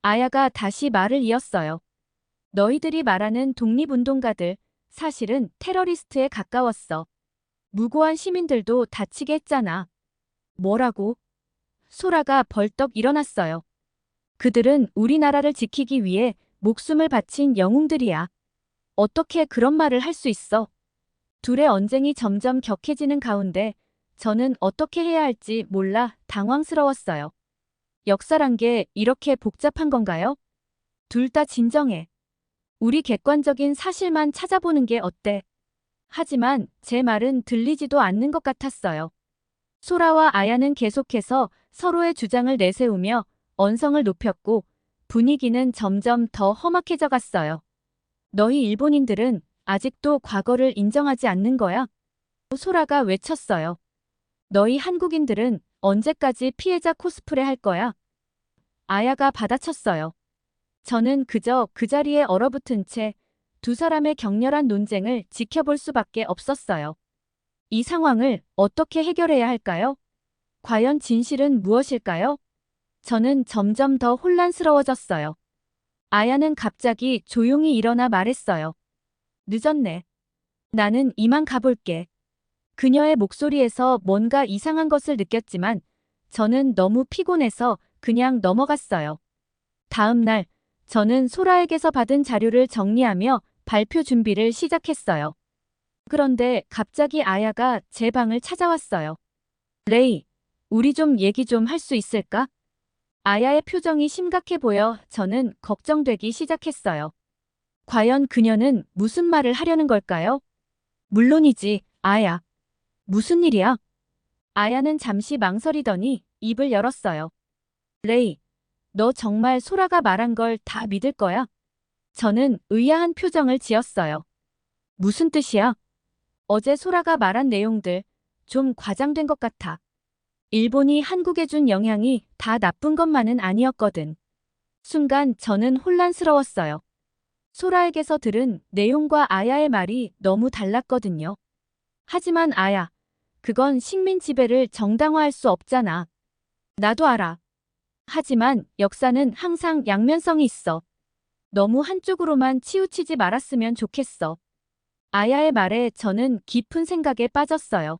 A: 아야가 다시 말을 이었어요. 너희들이 말하는 독립운동가들, 사실은 테러리스트에 가까웠어. 무고한 시민들도 다치게 했잖아. 뭐라고? 소라가 벌떡 일어났어요. 그들은 우리나라를 지키기 위해 목숨을 바친 영웅들이야. 어떻게 그런 말을 할 수 있어? 둘의 언쟁이 점점 격해지는 가운데 저는 어떻게 해야 할지 몰라 당황스러웠어요. 역사란 게 이렇게 복잡한 건가요? 둘 다 진정해. 우리 객관적인 사실만 찾아보는 게 어때? 하지만 제 말은 들리지도 않는 것 같았어요. 소라와 아야는 계속해서 서로의 주장을 내세우며 언성을 높였고 분위기는 점점 더 험악해져 갔어요. 너희 일본인들은 아직도 과거를 인정하지 않는 거야? 소라가 외쳤어요. 너희 한국인들은 언제까지 피해자 코스프레 할 거야? 아야가 받아쳤어요. 저는 그저 그 자리에 얼어붙은 채 두 사람의 격렬한 논쟁을 지켜볼 수밖에 없었어요. 이 상황을 어떻게 해결해야 할까요? 과연 진실은 무엇일까요? 저는 점점 더 혼란스러워졌어요. 아야는 갑자기 조용히 일어나 말했어요. 늦었네. 나는 이만 가볼게. 그녀의 목소리에서 뭔가 이상한 것을 느꼈지만 저는 너무 피곤해서 그냥 넘어갔어요. 다음 날, 저는 소라에게서 받은 자료를 정리하며 발표 준비를 시작했어요. 그런데 갑자기 아야가 제 방을 찾아왔어요. 레이, 우리 좀 얘기 좀 할 수 있을까? 아야의 표정이 심각해 보여 저는 걱정되기 시작했어요. 과연 그녀는 무슨 말을 하려는 걸까요? 물론이지, 아야. 무슨 일이야? 아야는 잠시 망설이더니 입을 열었어요. 레이, 너 정말 소라가 말한 걸 다 믿을 거야? 저는 의아한 표정을 지었어요. 무슨 뜻이야? 어제 소라가 말한 내용들 좀 과장된 것 같아. 일본이 한국에 준 영향이 다 나쁜 것만은 아니었거든. 순간 저는 혼란스러웠어요. 소라에게서 들은 내용과 아야의 말이 너무 달랐거든요. 하지만 아야, 그건 식민 지배를 정당화할 수 없잖아. 나도 알아. 하지만 역사는 항상 양면성이 있어. 너무 한쪽으로만 치우치지 말았으면 좋겠어. 아야의 말에 저는 깊은 생각에 빠졌어요.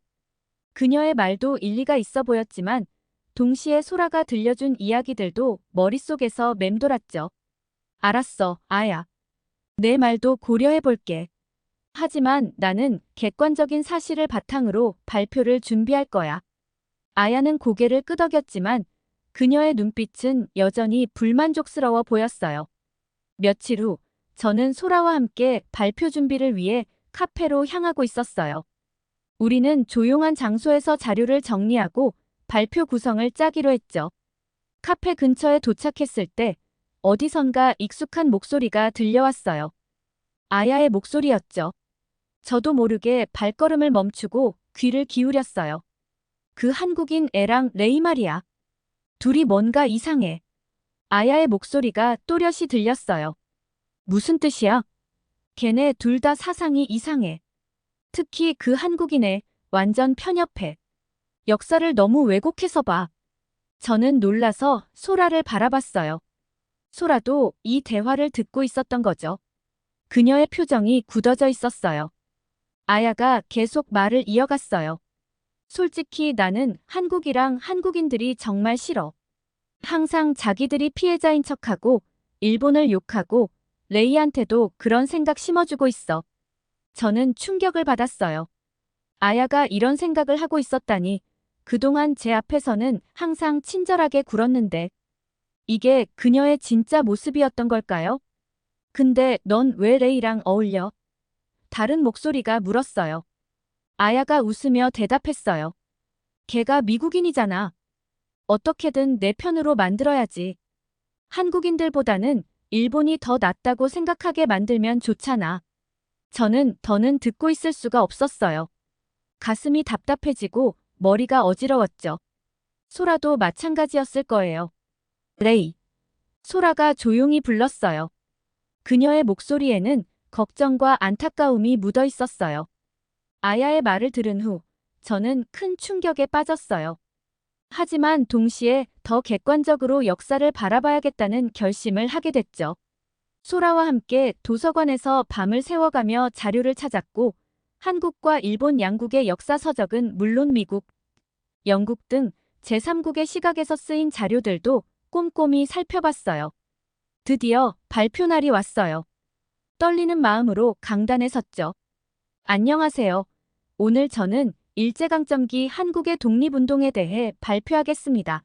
A: 그녀의 말도 일리가 있어 보였지만 동시에 소라가 들려준 이야기들도 머릿속에서 맴돌았죠. 알았어, 아야. 내 말도 고려해볼게. 하지만 나는 객관적인 사실을 바탕으로 발표를 준비할 거야. 아야는 고개를 끄덕였지만 그녀의 눈빛은 여전히 불만족스러워 보였어요. 며칠 후, 저는 소라와 함께 발표 준비를 위해 카페로 향하고 있었어요. 우리는 조용한 장소에서 자료를 정리하고 발표 구성을 짜기로 했죠. 카페 근처에 도착했을 때 어디선가 익숙한 목소리가 들려왔어요. 아야의 목소리였죠. 저도 모르게 발걸음을 멈추고 귀를 기울였어요. 그 한국인 애랑 레이 말이야. 둘이 뭔가 이상해. 아야의 목소리가 또렷이 들렸어요. 무슨 뜻이야? 걔네 둘 다 사상이 이상해. 특히 그 한국인애 완전 편협해. 역사를 너무 왜곡해서 봐. 저는 놀라서 소라를 바라봤어요. 소라도 이 대화를 듣고 있었던 거죠. 그녀의 표정이 굳어져 있었어요. 아야가 계속 말을 이어갔어요. 솔직히 나는 한국이랑 한국인들이 정말 싫어. 항상 자기들이 피해자인 척하고 일본을 욕하고 레이한테도 그런 생각 심어주고 있어. 저는 충격을 받았어요. 아야가 이런 생각을 하고 있었다니. 그동안 제 앞에서는 항상 친절하게 굴었는데 이게 그녀의 진짜 모습이었던 걸까요? 근데 넌 왜 레이랑 어울려? 다른 목소리가 물었어요. 아야가 웃으며 대답했어요. 걔가 미국인이잖아. 어떻게든 내 편으로 만들어야지. 한국인들보다는 일본이 더 낫다고 생각하게 만들면 좋잖아. 저는 더는 듣고 있을 수가 없었어요. 가슴이 답답해지고 머리가 어지러웠죠. 소라도 마찬가지였을 거예요. 레이. 소라가 조용히 불렀어요. 그녀의 목소리에는 걱정과 안타까움이 묻어 있었어요. 아야의 말을 들은 후 저는 큰 충격에 빠졌어요. 하지만 동시에 더 객관적으로 역사를 바라봐야겠다는 결심을 하게 됐죠. 소라와 함께 도서관에서 밤을 새워가며 자료를 찾았고 한국과 일본 양국의 역사 서적은 물론 미국, 영국 등 제3국의 시각에서 쓰인 자료들도 꼼꼼히 살펴봤어요. 드디어 발표 날이 왔어요. 떨리는 마음으로 강단에 섰죠. 안녕하세요. 오늘 저는 일제강점기 한국의 독립운동에 대해 발표하겠습니다.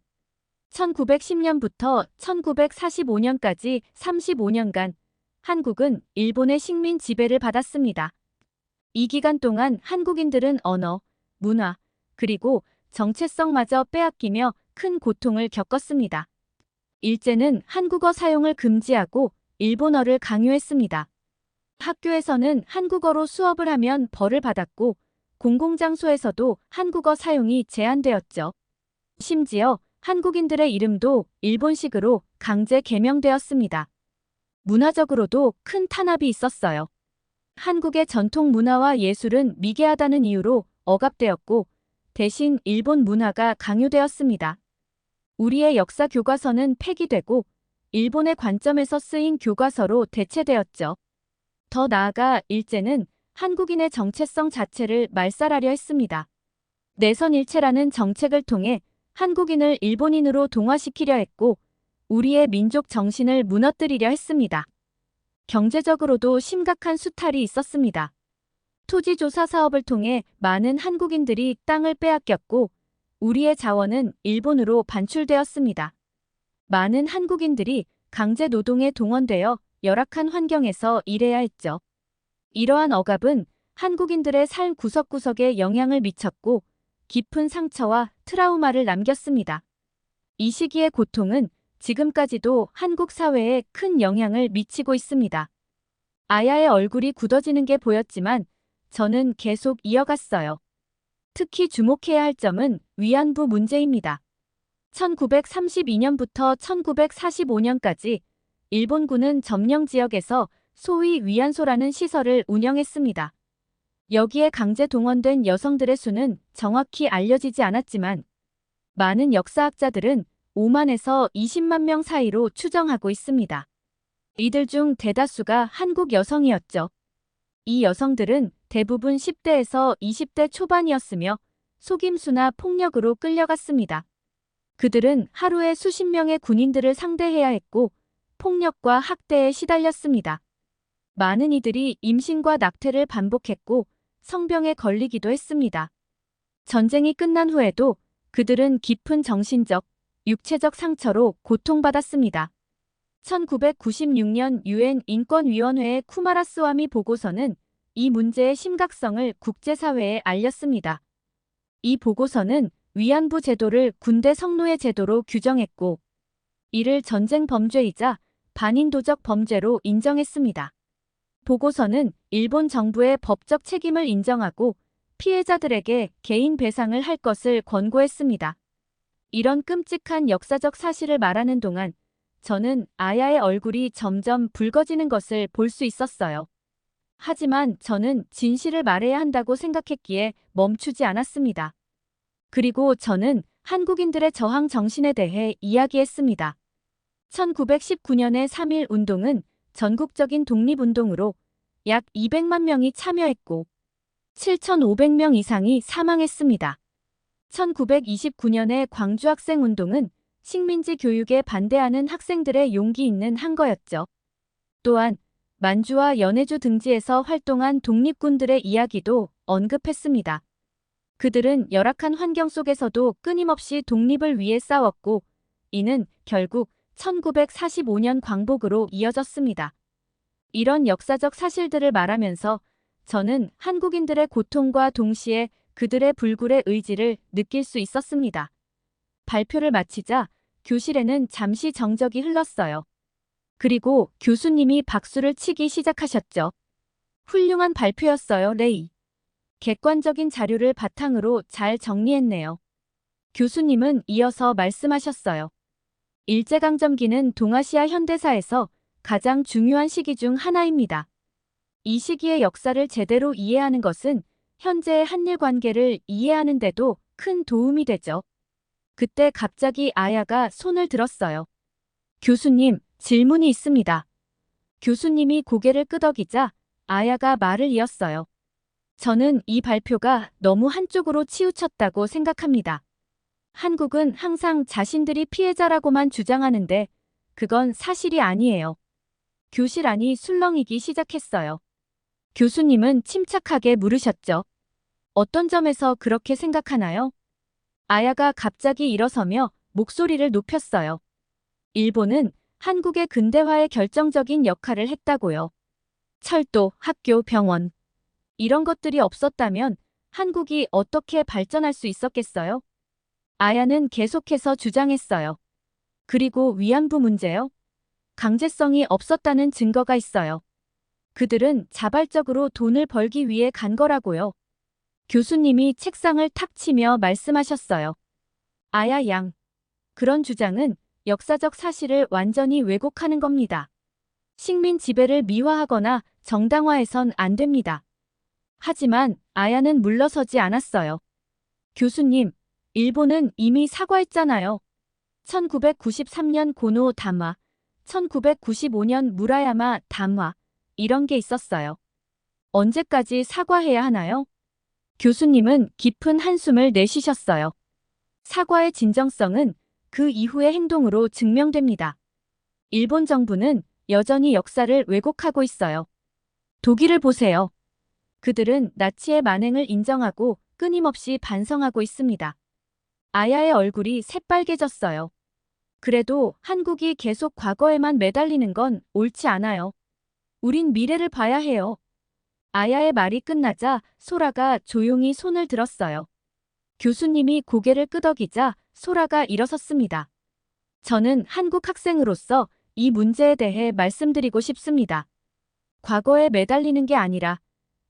A: 1910년부터 1945년까지 35년간 한국은 일본의 식민 지배를 받았습니다. 이 기간 동안 한국인들은 언어, 문화, 그리고 정체성마저 빼앗기며 큰 고통을 겪었습니다. 일제는 한국어 사용을 금지하고 일본어를 강요했습니다. 학교에서는 한국어로 수업을 하면 벌을 받았고 공공장소에서도 한국어 사용이 제한되었죠. 심지어 한국인들의 이름도 일본식으로 강제 개명되었습니다. 문화적으로도 큰 탄압이 있었어요. 한국의 전통 문화와 예술은 미개하다는 이유로 억압되었고 대신 일본 문화가 강요되었습니다. 우리의 역사 교과서는 폐기되고 일본의 관점에서 쓰인 교과서로 대체되었죠. 더 나아가 일제는 한국인의 정체성 자체를 말살하려 했습니다. 내선일체라는 정책을 통해 한국인을 일본인으로 동화시키려 했고 우리의 민족 정신을 무너뜨리려 했습니다. 경제적으로도 심각한 수탈이 있었습니다. 토지조사 사업을 통해 많은 한국인들이 땅을 빼앗겼고 우리의 자원은 일본으로 반출되었습니다. 많은 한국인들이 강제 노동에 동원되어 열악한 환경에서 일해야 했죠. 이러한 억압은 한국인들의 삶 구석구석에 영향을 미쳤고 깊은 상처와 트라우마를 남겼습니다. 이 시기의 고통은 지금까지도 한국 사회에 큰 영향을 미치고 있습니다. 아야의 얼굴이 굳어지는 게 보였지만 저는 계속 이어갔어요. 특히 주목해야 할 점은 위안부 문제입니다. 1932년부터 1945년까지 일본군은 점령 지역에서 소위 위안소라는 시설을 운영했습니다. 여기에 강제 동원된 여성들의 수는 정확히 알려지지 않았지만 많은 역사학자들은 5만에서 20만 명 사이로 추정하고 있습니다. 이들 중 대다수가 한국 여성이었죠. 이 여성들은 대부분 10대에서 20대 초반이었으며 속임수나 폭력으로 끌려갔습니다. 그들은 하루에 수십 명의 군인들을 상대해야 했고 폭력과 학대에 시달렸습니다. 많은 이들이 임신과 낙태를 반복했고 성병에 걸리기도 했습니다. 전쟁이 끝난 후에도 그들은 깊은 정신적, 육체적 상처로 고통받았습니다. 1996년 유엔 인권위원회의 쿠마라스와미 보고서는 이 문제의 심각성을 국제사회에 알렸습니다. 이 보고서는 위안부 제도를 군대 성노예 제도로 규정했고 이를 전쟁 범죄이자 반인도적 범죄로 인정했습니다. 보고서는 일본 정부의 법적 책임을 인정하고 피해자들에게 개인 배상을 할 것을 권고했습니다. 이런 끔찍한 역사적 사실을 말하는 동안 저는 아야의 얼굴이 점점 붉어지는 것을 볼 수 있었어요. 하지만 저는 진실을 말해야 한다고 생각했기에 멈추지 않았습니다. 그리고 저는 한국인들의 저항 정신에 대해 이야기했습니다. 1919년의 3.1 운동은 전국적인 독립운동으로 약 200만 명이 참여했고 7,500명 이상이 사망했습니다. 1929년의 광주학생운동은 식민지 교육에 반대하는 학생들의 용기 있는 항거였죠. 또한 만주와 연해주 등지에서 활동한 독립군들의 이야기도 언급했습니다. 그들은 열악한 환경 속에서도 끊임없이 독립을 위해 싸웠고 이는 결국 1945년 광복으로 이어졌습니다. 이런 역사적 사실들을 말하면서 저는 한국인들의 고통과 동시에 그들의 불굴의 의지를 느낄 수 있었습니다. 발표를 마치자 교실에는 잠시 정적이 흘렀어요. 그리고 교수님이 박수를 치기 시작하셨죠. 훌륭한 발표였어요, 레이. 객관적인 자료를 바탕으로 잘 정리했네요. 교수님은 이어서 말씀하셨어요. 일제강점기는 동아시아 현대사에서 가장 중요한 시기 중 하나입니다. 이 시기의 역사를 제대로 이해하는 것은 현재의 한일 관계를 이해하는 데도 큰 도움이 되죠. 그때 갑자기 아야가 손을 들었어요. 교수님, 질문이 있습니다. 교수님이 고개를 끄덕이자 아야가 말을 이었어요. 저는 이 발표가 너무 한쪽으로 치우쳤다고 생각합니다. 한국은 항상 자신들이 피해자라고만 주장하는데 그건 사실이 아니에요. 교실 안이 술렁이기 시작했어요. 교수님은 침착하게 물으셨죠. 어떤 점에서 그렇게 생각하나요? 아야가 갑자기 일어서며 목소리를 높였어요. 일본은 한국의 근대화에 결정적인 역할을 했다고요. 철도, 학교, 병원. 이런 것들이 없었다면 한국이 어떻게 발전할 수 있었겠어요? 아야는 계속해서 주장했어요. 그리고 위안부 문제요? 강제성이 없었다는 증거가 있어요. 그들은 자발적으로 돈을 벌기 위해 간 거라고요. 교수님이 책상을 탁 치며 말씀하셨어요. 아야 양. 그런 주장은 역사적 사실을 완전히 왜곡하는 겁니다. 식민 지배를 미화하거나 정당화해선 안 됩니다. 하지만 아야는 물러서지 않았어요. 교수님, 일본은 이미 사과했잖아요. 1993년 고노 담화, 1995년 무라야마 담화, 이런 게 있었어요. 언제까지 사과해야 하나요? 교수님은 깊은 한숨을 내쉬셨어요. 사과의 진정성은 그 이후의 행동으로 증명됩니다. 일본 정부는 여전히 역사를 왜곡하고 있어요. 독일을 보세요. 그들은 나치의 만행을 인정하고 끊임없이 반성하고 있습니다. 아야의 얼굴이 새빨개졌어요. 그래도 한국이 계속 과거에만 매달리는 건 옳지 않아요. 우린 미래를 봐야 해요. 아야의 말이 끝나자 소라가 조용히 손을 들었어요. 교수님이 고개를 끄덕이자 소라가 일어섰습니다. 저는 한국 학생으로서 이 문제에 대해 말씀드리고 싶습니다. 과거에 매달리는 게 아니라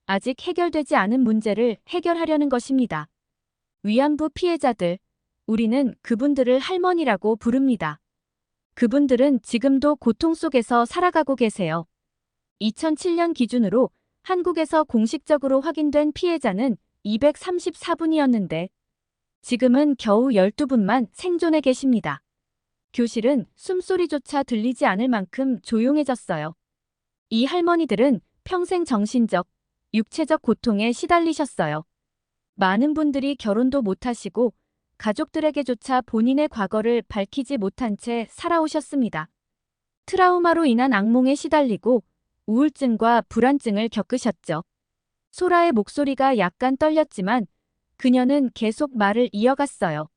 A: 아직 해결되지 않은 문제를 해결하려는 것입니다. 위안부 피해자들, 우리는 그분들을 할머니라고 부릅니다. 그분들은 지금도 고통 속에서 살아가고 계세요. 2007년 기준으로 한국에서 공식적으로 확인된 피해자는 234분이었는데 지금은 겨우 12분만 생존해 계십니다. 교실은 숨소리조차 들리지 않을 만큼 조용해졌어요. 이 할머니들은 평생 정신적, 육체적 고통에 시달리셨어요. 많은 분들이 결혼도 못하시고 가족들에게조차 본인의 과거를 밝히지 못한 채 살아오셨습니다. 트라우마로 인한 악몽에 시달리고 우울증과 불안증을 겪으셨죠. 소라의 목소리가 약간 떨렸지만 그녀는 계속 말을 이어갔어요.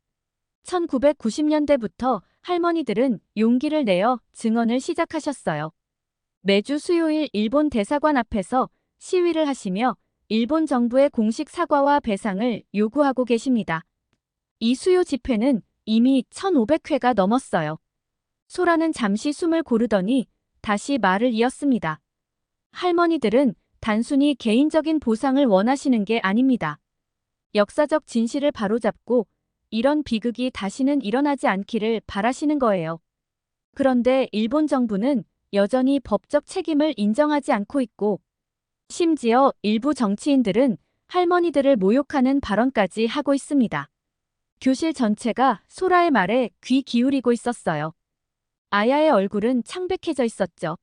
A: 1990년대부터 할머니들은 용기를 내어 증언을 시작하셨어요. 매주 수요일 일본 대사관 앞에서 시위를 하시며 일본 정부의 공식 사과와 배상을 요구하고 계십니다. 이 수요 집회는 이미 1500회가 넘었어요. 소라는 잠시 숨을 고르더니 다시 말을 이었습니다. 할머니들은 단순히 개인적인 보상을 원하시는 게 아닙니다. 역사적 진실을 바로잡고 이런 비극이 다시는 일어나지 않기를 바라시는 거예요. 그런데 일본 정부는 여전히 법적 책임을 인정하지 않고 있고 심지어 일부 정치인들은 할머니들을 모욕하는 발언까지 하고 있습니다. 교실 전체가 소라의 말에 귀 기울이고 있었어요. 아야의 얼굴은 창백해져 있었죠.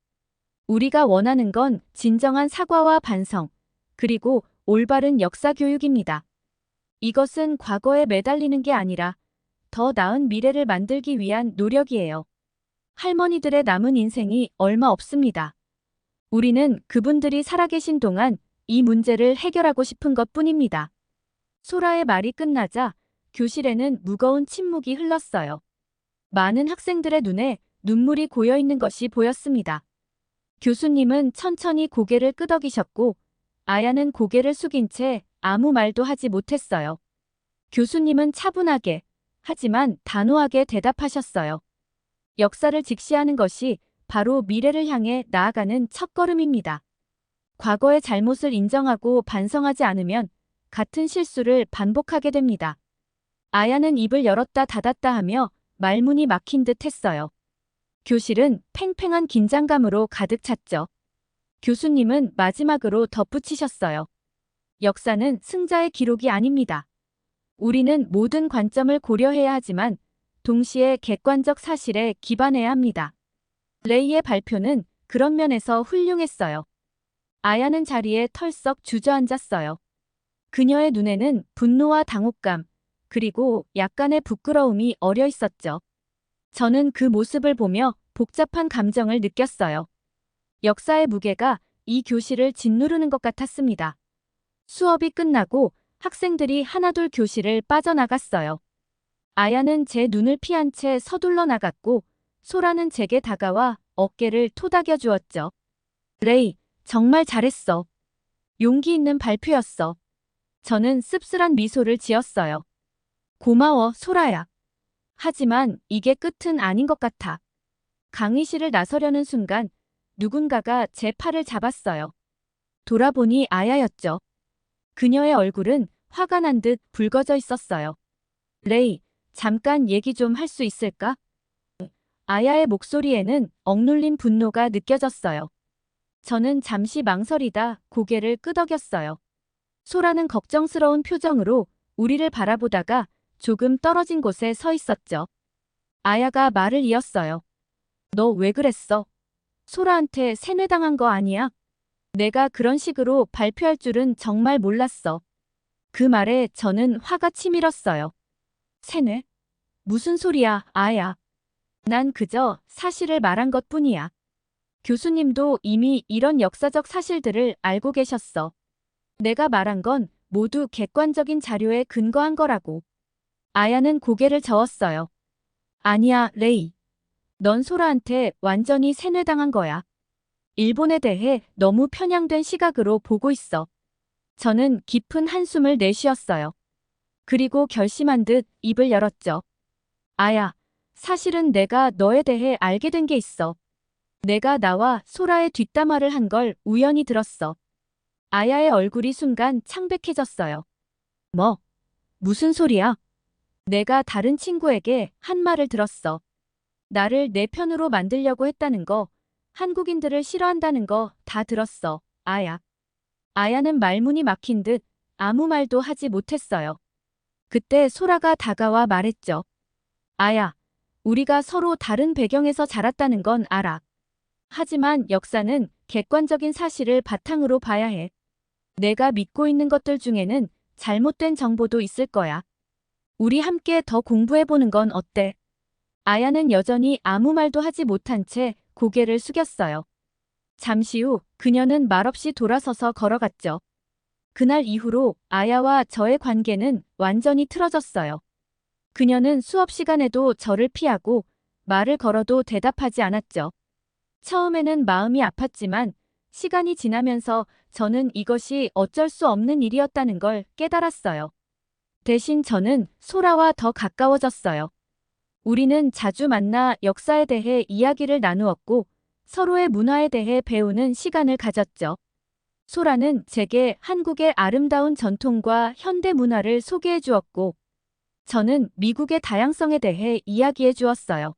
A: 우리가 원하는 건 진정한 사과와 반성, 그리고 올바른 역사 교육입니다. 이것은 과거에 매달리는 게 아니라 더 나은 미래를 만들기 위한 노력이에요. 할머니들의 남은 인생이 얼마 없습니다. 우리는 그분들이 살아계신 동안 이 문제를 해결하고 싶은 것뿐입니다. 소라의 말이 끝나자 교실에는 무거운 침묵이 흘렀어요. 많은 학생들의 눈에 눈물이 고여 있는 것이 보였습니다. 교수님은 천천히 고개를 끄덕이셨고 아야는 고개를 숙인 채 아무 말도 하지 못했어요. 교수님은 차분하게 하지만 단호하게 대답하셨어요. 역사를 직시하는 것이 바로 미래를 향해 나아가는 첫걸음입니다. 과거의 잘못을 인정하고 반성하지 않으면 같은 실수를 반복하게 됩니다. 아야는 입을 열었다 닫았다 하며 말문이 막힌 듯 했어요. 교실은 팽팽한 긴장감으로 가득 찼죠. 교수님은 마지막으로 덧붙이셨어요. 역사는 승자의 기록이 아닙니다. 우리는 모든 관점을 고려해야 하지만 동시에 객관적 사실에 기반해야 합니다. 레이의 발표는 그런 면에서 훌륭했어요. 아야는 자리에 털썩 주저앉았어요. 그녀의 눈에는 분노와 당혹감, 그리고 약간의 부끄러움이 어려 있었죠. 저는 그 모습을 보며 복잡한 감정을 느꼈어요. 역사의 무게가 이 교실을 짓누르는 것 같았습니다. 수업이 끝나고 학생들이 하나둘 교실을 빠져나갔어요. 아야는 제 눈을 피한 채 서둘러 나갔고 소라는 제게 다가와 어깨를 토닥여 주었죠. 레이, 정말 잘했어. 용기 있는 발표였어. 저는 씁쓸한 미소를 지었어요. 고마워, 소라야. 하지만 이게 끝은 아닌 것 같아. 강의실을 나서려는 순간 누군가가 제 팔을 잡았어요. 돌아보니 아야였죠. 그녀의 얼굴은 화가 난 듯 붉어져 있었어요. 레이, 잠깐 얘기 좀 할 수 있을까? 아야의 목소리에는 억눌린 분노가 느껴졌어요. 저는 잠시 망설이다 고개를 끄덕였어요. 소라는 걱정스러운 표정으로 우리를 바라보다가 조금 떨어진 곳에 서 있었죠. 아야가 말을 이었어요. 너 왜 그랬어? 소라한테 세뇌당한 거 아니야? 내가 그런 식으로 발표할 줄은 정말 몰랐어. 그 말에 저는 화가 치밀었어요. 세뇌? 무슨 소리야, 아야. 난 그저 사실을 말한 것뿐이야. 교수님도 이미 이런 역사적 사실들을 알고 계셨어. 내가 말한 건 모두 객관적인 자료에 근거한 거라고. 아야는 고개를 저었어요. 아니야, 레이. 넌 소라한테 완전히 세뇌당한 거야. 일본에 대해 너무 편향된 시각으로 보고 있어. 저는 깊은 한숨을 내쉬었어요. 그리고 결심한 듯 입을 열었죠. 아야, 사실은 내가 너에 대해 알게 된 게 있어. 내가 나와 소라의 뒷담화를 한 걸 우연히 들었어. 아야의 얼굴이 순간 창백해졌어요. 뭐? 무슨 소리야? 내가 다른 친구에게 한 말을 들었어. 나를 내 편으로 만들려고 했다는 거, 한국인들을 싫어한다는 거 다 들었어, 아야. 아야는 말문이 막힌 듯 아무 말도 하지 못했어요. 그때 소라가 다가와 말했죠. 아야, 우리가 서로 다른 배경에서 자랐다는 건 알아. 하지만 역사는 객관적인 사실을 바탕으로 봐야 해. 내가 믿고 있는 것들 중에는 잘못된 정보도 있을 거야. 우리 함께 더 공부해보는 건 어때? 아야는 여전히 아무 말도 하지 못한 채 고개를 숙였어요. 잠시 후 그녀는 말없이 돌아서서 걸어갔죠. 그날 이후로 아야와 저의 관계는 완전히 틀어졌어요. 그녀는 수업 시간에도 저를 피하고 말을 걸어도 대답하지 않았죠. 처음에는 마음이 아팠지만 시간이 지나면서 저는 이것이 어쩔 수 없는 일이었다는 걸 깨달았어요. 대신 저는 소라와 더 가까워졌어요. 우리는 자주 만나 역사에 대해 이야기를 나누었고 서로의 문화에 대해 배우는 시간을 가졌죠. 소라는 제게 한국의 아름다운 전통과 현대 문화를 소개해 주었고 저는 미국의 다양성에 대해 이야기해 주었어요.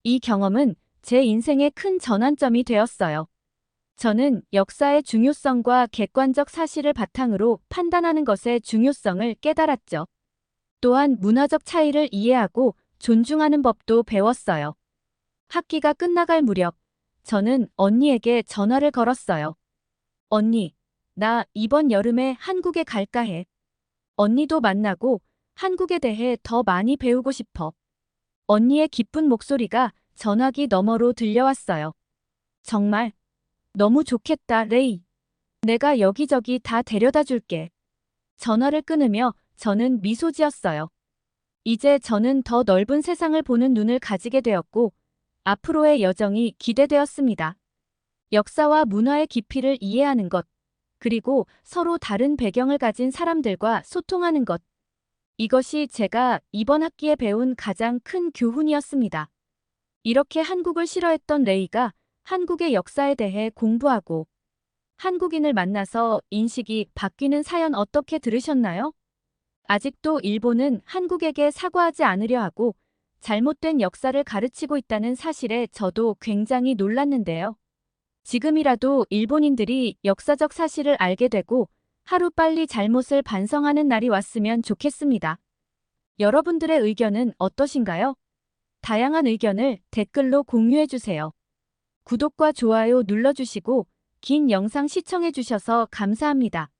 A: 이 경험은 제 인생의 큰 전환점이 되었어요. 저는 역사의 중요성과 객관적 사실을 바탕으로 판단하는 것의 중요성을 깨달았죠. 또한 문화적 차이를 이해하고 존중하는 법도 배웠어요. 학기가 끝나갈 무렵 저는 언니에게 전화를 걸었어요. 언니, 나 이번 여름에 한국에 갈까 해. 언니도 만나고 한국에 대해 더 많이 배우고 싶어. 언니의 기쁜 목소리가 전화기 너머로 들려왔어요. 정말 너무 좋겠다, 레이. 내가 여기저기 다 데려다 줄게. 전화를 끊으며 저는 미소 지었어요. 이제 저는 더 넓은 세상을 보는 눈을 가지게 되었고, 앞으로의 여정이 기대되었습니다. 역사와 문화의 깊이를 이해하는 것, 그리고 서로 다른 배경을 가진 사람들과 소통하는 것. 이것이 제가 이번 학기에 배운 가장 큰 교훈이었습니다. 이렇게 한국을 싫어했던 레이가 한국의 역사에 대해 공부하고 한국인을 만나서 인식이 바뀌는 사연 어떻게 들으셨나요? 아직도 일본은 한국에게 사과하지 않으려 하고 잘못된 역사를 가르치고 있다는 사실에 저도 굉장히 놀랐는데요. 지금이라도 일본인들이 역사적 사실을 알게 되고 하루빨리 잘못을 반성하는 날이 왔으면 좋겠습니다. 여러분들의 의견은 어떠신가요? 다양한 의견을 댓글로 공유해주세요. 구독과 좋아요 눌러주시고 긴 영상 시청해주셔서 감사합니다.